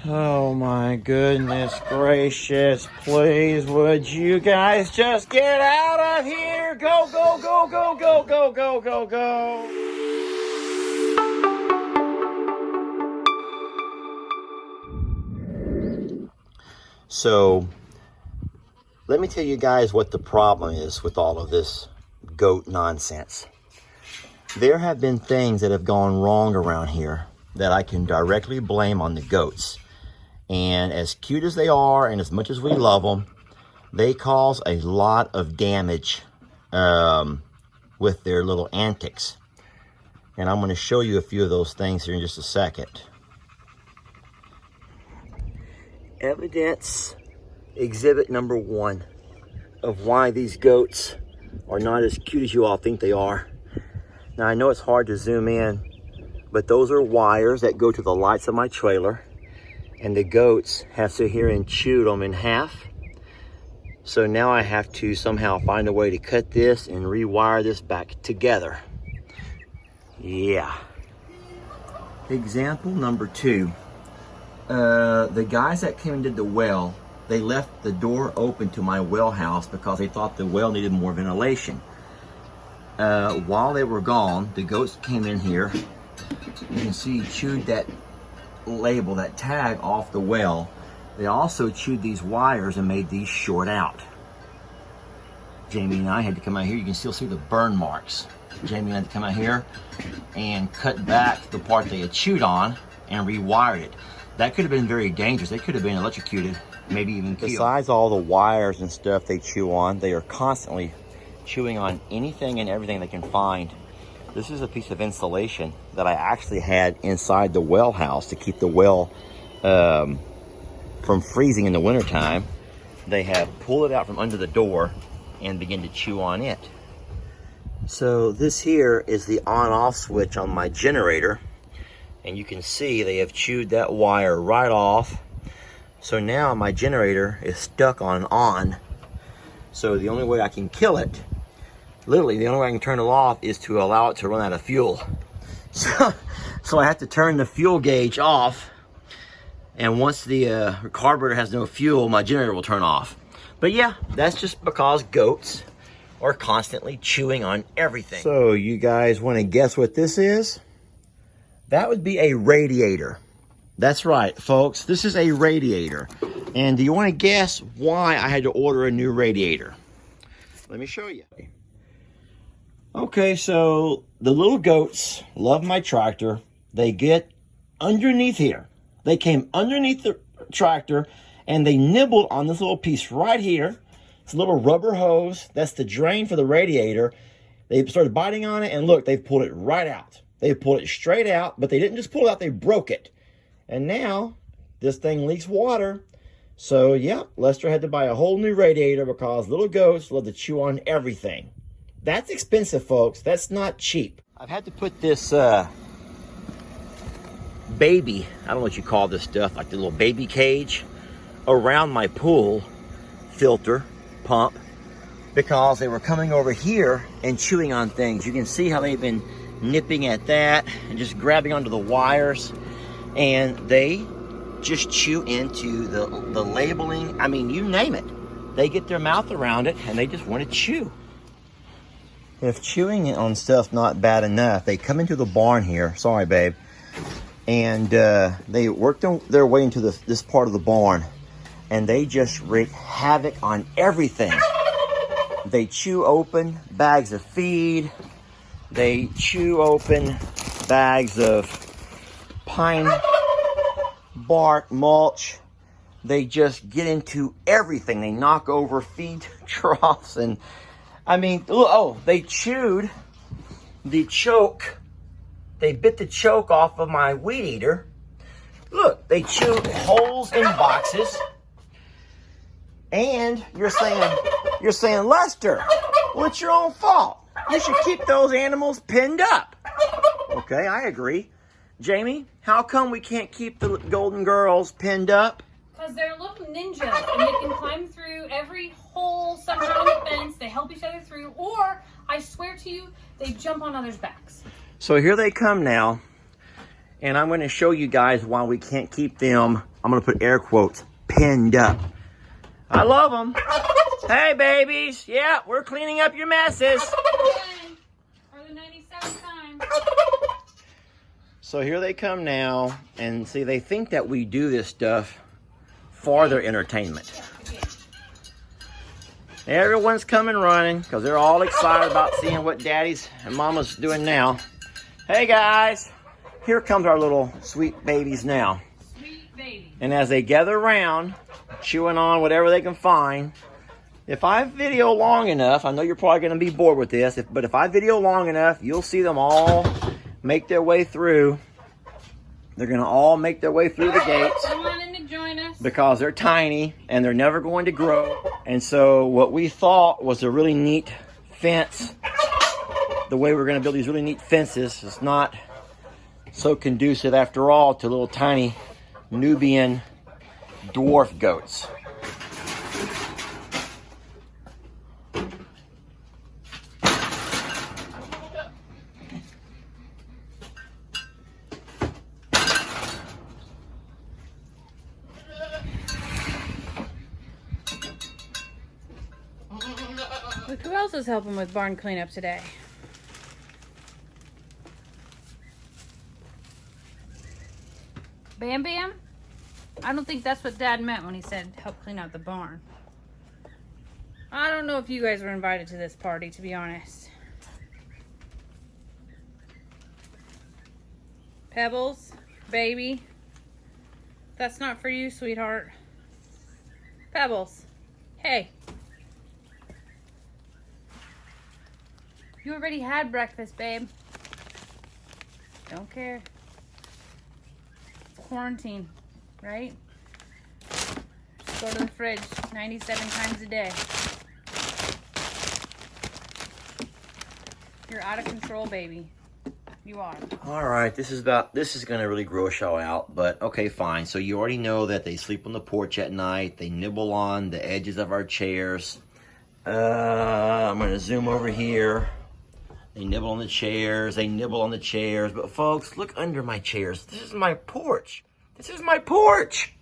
Oh my goodness gracious, please would you guys just get out of here? Go, go, go, go, go, go, go, go, go. So, let me tell you guys what the problem is with all of this goat nonsense. There have been things that have gone wrong around here that I can directly blame on the goats. And as cute as they are, and as much as we love them, they cause a lot of damage with their little antics. And I'm going to show you a few of those things here in just a second. Evidence exhibit number 1 of why these goats are not as cute as you all think they are. Now, I know it's hard to zoom in, but those are wires that go to the lights of my trailer. And the goats have sit here and chewed them in half. So now I have to somehow find a way to cut this and rewire this back together. Yeah. Example number 2. The guys that came and did the well, they left the door open to my well house because they thought the well needed more ventilation. While they were gone, the goats came in here. You can see chewed that label, that tag off the well. They also chewed these wires and made these short out. Jamie and I had to come out here. You can still see the burn marks. Jamie had to come out here and cut back the part they had chewed on and rewired it. That could have been very dangerous. They could have been electrocuted, maybe even killed. Besides all the wires and stuff they chew on, they are constantly chewing on anything and everything they can find. This is a piece of insulation that I actually had inside the well house to keep the well from freezing in the wintertime. They have pulled it out from under the door and begin to chew on it. So this here is the on-off switch on my generator. And you can see they have chewed that wire right off. So now my generator is stuck on. So the only way I can kill it, literally the only way I can turn it off, is to allow it to run out of fuel. So I have to turn the fuel gauge off, and once the carburetor has no fuel, my generator will turn off. But yeah, that's just because goats are constantly chewing on everything. So you guys want to guess what this is? That would be a radiator. That's right, folks, this is a radiator. And do you want to guess why I had to order a new radiator? Let me show you. Okay, so the little goats love my tractor. They get underneath here. They came underneath the tractor and they nibbled on this little piece right here. It's a little rubber hose. That's the drain for the radiator. They started biting on it, and look, they've pulled it right out. They pulled it straight out, but they didn't just pull it out, they broke it. And now this thing leaks water. So yeah, Lester had to buy a whole new radiator because little goats love to chew on everything. That's expensive, folks. That's not cheap. I've had to put this baby, I don't know what you call this stuff, like the little baby cage, around my pool filter pump because they were coming over here and chewing on things. You can see how they've been nipping at that and just grabbing onto the wires, and they just chew into the labeling. I mean, you name it. They get their mouth around it and they just want to chew. If chewing on stuff's not bad enough, they come into the barn here. Sorry, babe. And they work their way into this part of the barn. And they just wreak havoc on everything. They chew open bags of feed. They chew open bags of pine bark mulch. They just get into everything. They knock over feed troughs, and I mean, oh, they chewed the choke. They bit the choke off of my weed eater. Look, they chewed holes in boxes. And you're saying, Lester, well, it's your own fault. You should keep those animals pinned up. Okay, I agree. Jamie, how come we can't keep the golden girls pinned up? Because they're little ninjas and they can climb through every hole somehow in the fence. They help each other through, or I swear to you, they jump on others' backs. So here they come now, and I'm going to show you guys why we can't keep them I'm gonna put air quotes, pinned up. I love them. Hey, babies. Yeah, we're cleaning up your messes. For the 97th time. So here they come now, and see, they think that we do this stuff for their entertainment. Everyone's coming running because they're all excited about seeing what Daddy's and Mama's doing now. Hey, guys. Here comes our little sweet babies now. Sweet baby. And as they gather around, chewing on whatever they can find, if I video long enough, I know you're probably going to be bored with this, but if I video long enough, you'll see them all make their way through. They're going to all make their way through the gates. Come on in to join us. Because they're tiny and they're never going to grow. And so what we thought was a really neat fence, the way we're going to build these really neat fences, is not so conducive after all to little tiny Nubian dwarf goats. Look who else is helping with barn cleanup today. Bam Bam? I don't think that's what Dad meant when he said help clean out the barn. I don't know if you guys were invited to this party, to be honest. Pebbles, baby. That's not for you, sweetheart. Pebbles, hey. You already had breakfast, babe. Don't care. It's quarantine, right? Just go to the fridge 97 times a day. You're out of control, baby. You are. All right, this is going to really gross y'all out, but okay, fine. So you already know that they sleep on the porch at night. They nibble on the edges of our chairs. I'm going to zoom over here. They nibble on the chairs. They nibble on the chairs. But folks, look under my chairs. This is my porch. This is my porch.